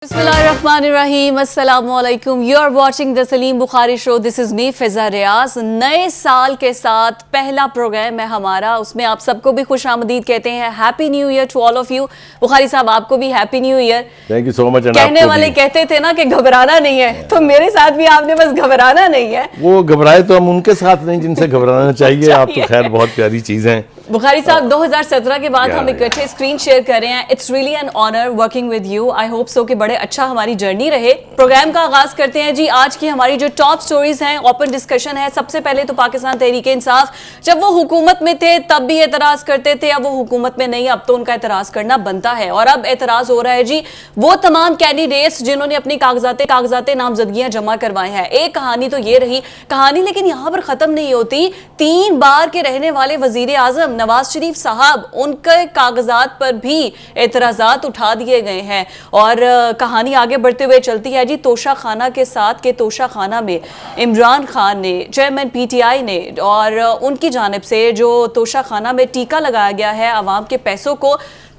बिस्मिल्लाहिर्रहमानिर्रहीम, अस्सलामुअलैकुम। You are watching the Salim Bukhari show. This is me Fiza Riyaz. नए साल के साथ पहला प्रोग्राम है हमारा, उसमें आप सबको भी खुश आमदीद कहते हैं। Happy new year to all of you. Bukhari साहब आपको भी happy new year. Thank you so much. कहने वाले कहते थे ना कि घबराना नहीं है, तो मेरे साथ भी आपने बस घबराना नहीं है। वो घबराए तो हम उनके साथ नहीं जिनसे घबराना चाहिए। आप तो खैर बहुत प्यारी चीज हैं। बुखारी साहब 2017 के बाद हम इकट्ठे स्क्रीन शेयर कर रहे हैं। It's really an honour working with you. I hope so कि बड़े अच्छा हमारी जर्नी रहे। प्रोग्राम का आगाज करते हैं जी। आज की हमारी जो टॉप स्टोरीज हैं, ओपन डिस्कशन है। सबसे पहले तो पाकिस्तान तहरीके इंसाफ, जब वो हुकूमत में थे तब भी एतराज करते थे, अब वो हुकूमत में नहीं, अब तो उनका एतराज करना बनता है। और अब एतराज हो रहा है जी वो तमाम कैंडिडेट्स जिन्होंने अपनी कागजात नामजदगियां जमा करवाए हैं। एक कहानी तो ये रही कहानी, लेकिन यहां पर खत्म नहीं होती। 3 बार के रहने वाले वजीर आजम नवाज शरीफ साहब, उनके कागजात पर भी एतराजात उठा दिए गए हैं। और कहानी आगे बढ़ते हुए चलती है जी तोशा खाना के साथ के तोशा खाना में इमरान खान ने, चेयरमैन पीटीआई ने, और उनकी जानिब से जो तोशा खाना में टीका लगाया गया है आवाम के पैसों को,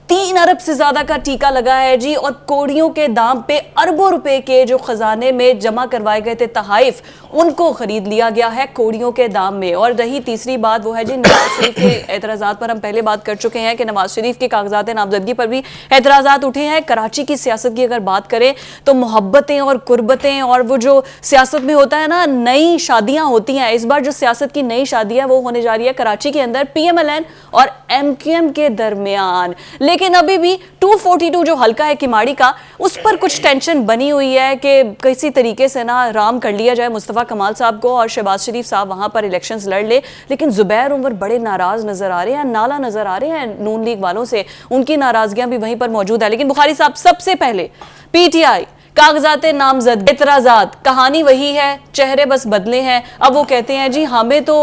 3 अरब से ज्यादा का टीका लगा है जी। और कौड़ियों के दाम पे अरबों रुपए के जो खजाने में जमा करवाए गए थे तहाइफ, उनको खरीद लिया गया है कौड़ियों के दाम में। और रही तीसरी बात, वो है जी नवाज शरीफ के एतराजात पर हम पहले बात कर चुके हैं कि नवाज शरीफ के कागजात नामजदगी पर भी एतराजात उठे हैं। कराची की सियासत की अगर बात करें तो मोहब्बतें और कुर्बतें और वो जो सियासत में होता है ना, नई शादियां होती हैं। इस बार जो सियासत की नई शादी है वो होने जा रही है कराची के अंदर PMLN और MQM के दरमियान। लेकिन अभी भी 242 जो हल्का है किमाड़ी का, उस पर कुछ टेंशन बनी हुई है कि किसी तरीके से ना राम कर लिया जाए मुस्तफा कमाल साहब को और शहबाज शरीफ साहब वहां पर इलेक्शंस लड़ ले। लेकिन जुबैर उमर बड़े नाराज नजर आ रहे हैं, नाला नजर आ रहे हैं नून लीग वालों से। उनकी नाराजगियां भी वहीं पर मौजूद है। लेकिन बुखारी साहब, सबसे पहले PTI कागजात नामजद एतराजात, कहानी वही है, चेहरे बस बदले हैं। अब वो कहते हैं जी हमें तो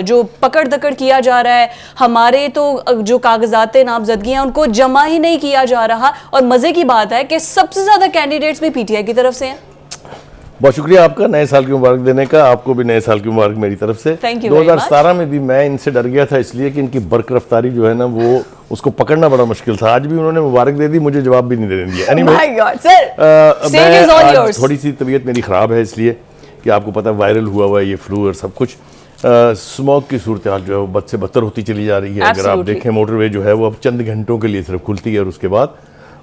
जो पकड़ दकड़ किया जा रहा है, हमारे तो जो कागजात नामजदगी हैं उनको जमा ही नहीं किया जा रहा। और मजे की बात है कि सबसे ज्यादा कैंडिडेट्स भी PTI की तरफ से हैं। बहुत शुक्रिया आपका नए साल की मुबारक देने का। आपको भी नए साल की मुबारक मेरी तरफ से। 2017 में भी मैं इनसे डर गया था, इसलिए कि इनकी बर्क रफ्तारी जो है ना, वो उसको पकड़ना बड़ा मुश्किल था। आज भी उन्होंने मुबारक दे दी, मुझे जवाब भी नहीं देने दिया। थोड़ी सी तबीयत मेरी ख़राब है, इसलिए कि आपको पता है वायरल हुआ है ये फ्लू और सब कुछ। स्मॉग की सूरत हाल जो है वो बद से बदतर होती चली जा रही है। अगर आप देखें मोटरवे जो है वो अब चंद घंटों के लिए सिर्फ खुलती है और उसके बाद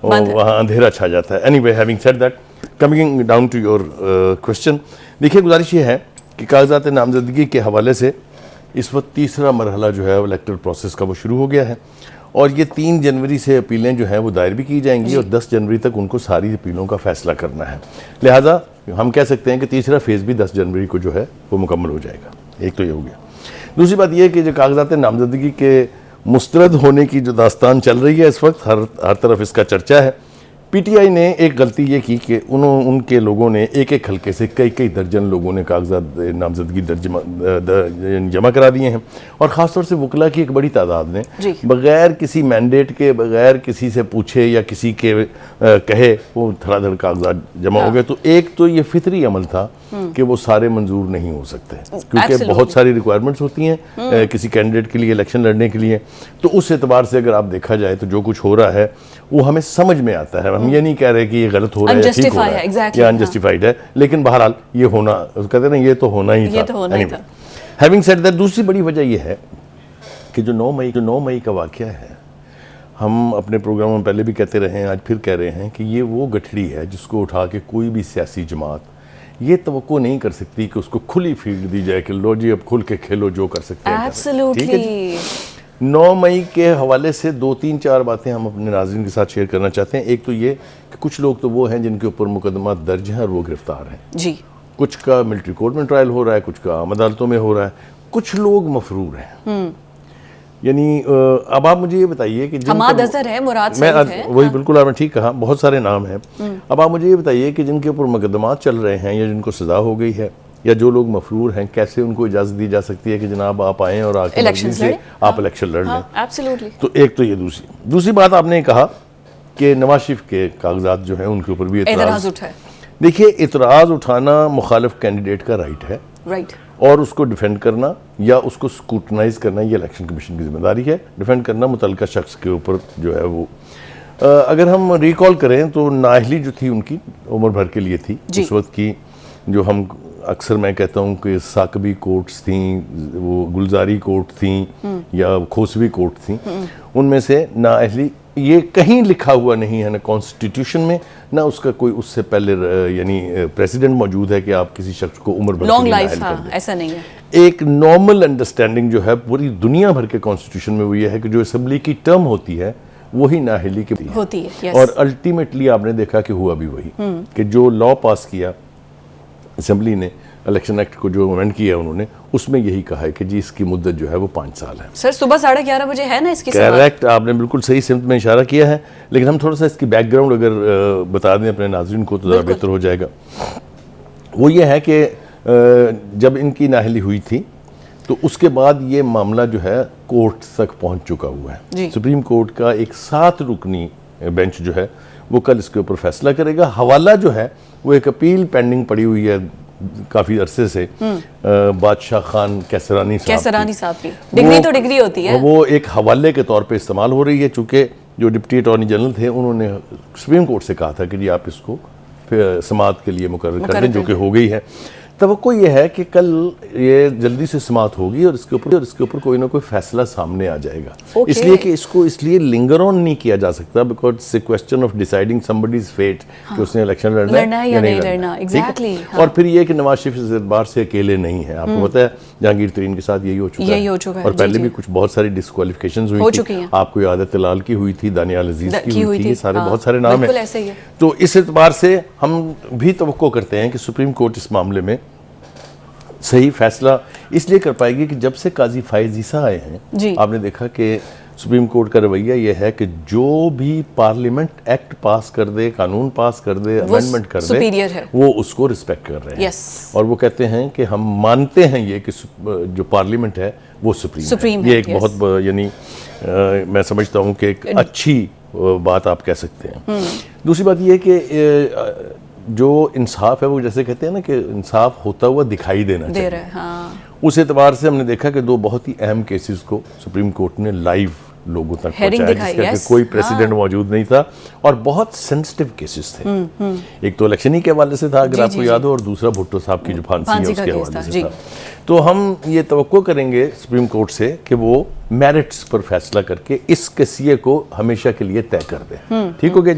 वहाँ अंधेरा छा जाता है। Anyway, having said that, coming down to your question, देखिए गुजारिश ये है कि कागजात नामजदगी के हवाले से इस वक्त तीसरा मरहला जो है इलेक्टोरल प्रोसेस का वो शुरू हो गया है। और ये 3 जनवरी से अपीलें जो हैं वो दायर भी की जाएंगी और 10 जनवरी तक उनको सारी अपीलों का फैसला करना है। लिहाजा हम कह सकते हैं कि तीसरा फेज़ भी 10 जनवरी को जो है वो मुकम्मल हो जाएगा। एक तो ये हो गया। दूसरी बात यह कि जो कागजात नामजदगी के मुस्तरद होने की जो दास्तान चल रही है इस वक्त, हर तरफ इसका चर्चा है। PTI ने एक गलती ये की कि उनके लोगों ने एक हल्के से कई दर्जन लोगों ने कागजात नामजदगी जमा करा दिए हैं। और ख़ासतौर से वकला की एक बड़ी तादाद ने बग़ैर किसी मैंडेट के, बग़ैर किसी से पूछे या किसी के कहे वो धड़ाधड़ कागजात जमा हो गए। तो एक तो ये फितरी अमल था कि वो सारे मंजूर नहीं हो सकते, क्योंकि बहुत सारी रिक्वायरमेंट्स होती हैं किसी कैंडिडेट के लिए इलेक्शन लड़ने के लिए। तो उस एतबार से अगर आप देखा जाए तो जो कुछ हो रहा है वो हमें समझ में आता है। हम ये नहीं कह रहे कि ये गलत हो रहा है या ठीक हो रहा है या अनजस्टिफाइड है, लेकिन बहरहाल ये होना, कहते हैं ना, ये तो होना ही था। हैविंग सेड दैट, दूसरी बड़ी वजह ये है कि जो 9 मई का वाक़या है, हम अपने प्रोग्राम में पहले भी कहते रहे हैं, आज फिर कह रहे हैं कि ये वो गठड़ी है जिसको उठा के कोई भी सियासी जमात ये तवक्को नहीं कर सकती कि उसको खुली फील्ड दी जाए कि लो जी अब खुल के खेलो, जो कर सकते हैं। ठीक है जी। 9 मई के हवाले से 2-3-4 बातें हम अपने नाज़रीन के साथ शेयर करना चाहते हैं। एक तो ये कि कुछ लोग तो वो हैं जिनके ऊपर मुकदमा दर्ज हैं और वो गिरफ्तार हैं जी। कुछ का मिलिट्री कोर्ट में ट्रायल हो रहा है, कुछ का आम अदालतों में हो रहा है, कुछ लोग मफरूर हैं। यानी अब आप मुझे ये बताइए कि हमाद अज़हर है, मुराद सईद है, वही बिल्कुल आपने ठीक कहा, बहुत सारे नाम हैं। अब आप मुझे ये बताइए कि जिनके ऊपर मुकदमात चल रहे हैं या जिनको सज़ा हो गई है या जो लोग मफरूर हैं, कैसे उनको इजाज़त दी जा सकती है कि जनाब आप आएँ और आके इलेक्शन से आप इलेक्शन लड़ लें। एब्सोल्युटली। तो एक तो ये दूसरी बात आपने कहा कि नवाज शरीफ के कागजात जो हैं उनके ऊपर भी एतराज़ उठा है। देखिए, एतराज़ उठाना मुखालिफ कैंडिडेट का राइट है, और उसको डिफेंड करना या उसको स्क्रूटनाइज करना ये इलेक्शन कमीशन की जिम्मेदारी है। डिफेंड करना मुतल्लिका शख्स के ऊपर जो है वो अगर हम रिकॉल करें तो नाअहली जो थी उनकी उम्र भर के लिए थी। उस वक्त की जो हम अक्सर मैं कहता हूँ कि साकबी कोर्ट्स थी, वो गुलजारी कोर्ट थी या खोसवी कोर्ट थी, उनमें से नाअहली ये कहीं लिखा हुआ नहीं है, ना कॉन्स्टिट्यूशन में, ना उसका कोई उससे पहले यानी प्रेसिडेंट मौजूद है कि आप किसी शख्स को उम्र भर लॉन्ग लाइफ, हाँ, ऐसा नहीं है। एक नॉर्मल अंडरस्टैंडिंग जो है पूरी दुनिया भर के कॉन्स्टिट्यूशन में वो ये है कि जो असेंबली की टर्म होती है वही नाअहली की होती है। yes. और अल्टीमेटली आपने देखा कि हुआ भी वही कि जो लॉ पास किया असेंबली ने, इलेक्शन एक्ट को जो अमेंड किया उन्होंने, उसमें यही कहा है कि जी इसकी मुद्दत जो है वो 5 साल है। सर सुबह 11:30 बजे है ना इसकी करेक्ट, आपने बिल्कुल सही सिमत में इशारा किया है, लेकिन हम थोड़ा सा इसकी बैकग्राउंड अगर बता दें अपने नाज़रीन को तो ज़रा बेहतर हो जाएगा। वो ये है कि जब इनकी नाअहली हुई थी तो उसके बाद ये मामला जो है कोर्ट तक पहुंच चुका हुआ है। सुप्रीम कोर्ट का एक 7 रुकनी बेंच जो है वो कल इसके ऊपर फैसला करेगा। हवाला जो है वो एक अपील पेंडिंग पड़ी हुई है काफ़ी अरसे से, बादशाह खान कैसरानी साहब की। डिग्री तो डिग्री होती है, वो एक हवाले के तौर पे इस्तेमाल हो रही है, चूँकि जो डिप्टी अटॉर्नी जनरल थे उन्होंने सुप्रीम कोर्ट से कहा था कि जी आप इसको फिर समाअत के लिए मुकर्रर कर दें, जो कि हो गई है। तवक्को ये है कि कल ये जल्दी से समाअत होगी और इसके ऊपर कोई ना कोई फैसला सामने आ जाएगा। इसलिए कि इसको इसलिए लिंगर ऑन नहीं किया जा सकता because it's a question of deciding somebody's fate कि उसने इलेक्शन लड़ना है या नहीं लड़ना। एग्जैक्टली। और फिर ये कि नवाज शरीफ इस एतबार से अकेले नहीं है, आपको पता है जहांगीर तरीन के साथ यही हो चुका है और पहले भी कुछ बहुत सारी डिस्क्वालिफिकेशंस हुई थी। आपको याद है तलाल की हुई थी, दानियाल अजीज की हुई थी, सारे बहुत सारे नाम हैं। तो इस एतबार से हम भी तवक्को करते हैं कि सुप्रीम कोर्ट इस मामले में सही फैसला इसलिए कर पाएगी कि जब से काजी फायज ईसा आए हैं आपने देखा कि सुप्रीम कोर्ट का रवैया यह है कि जो भी पार्लियामेंट एक्ट पास कर दे, कानून पास कर दे, अमेंडमेंट कर दे, वो उसको रिस्पेक्ट कर रहे हैं। और वो कहते हैं कि हम मानते हैं ये कि जो पार्लियामेंट है वो सुप्रीम है। ये एक बहुत यानी मैं समझता हूँ कि एक अच्छी बात आप कह सकते हैं। दूसरी बात ये है कि जो इंसाफ है वो जैसे कहते हैं ना कि इंसाफ होता हुआ दिखाई देना चाहिए। हाँ। उस एतबार से हमने देखा कि 2 बहुत ही अहम केसेस को सुप्रीम कोर्ट ने लाइव लोगों तक पहुंचाया, जिसका कोई प्रेसिडेंट मौजूद नहीं था और बहुत सेंसिटिव केसेस थे। एक तो इलेक्शन ही के हवाले से था अगर आपको याद हो, और दूसरा भुट्टो साहब की जो फांसी है उसके हवाले से था। तो हम ये तवक्को करेंगे सुप्रीम कोर्ट से कि वो मेरिट्स पर फैसला करके इस केसिए को हमेशा के लिए तय कर दें। ठीक हो गया।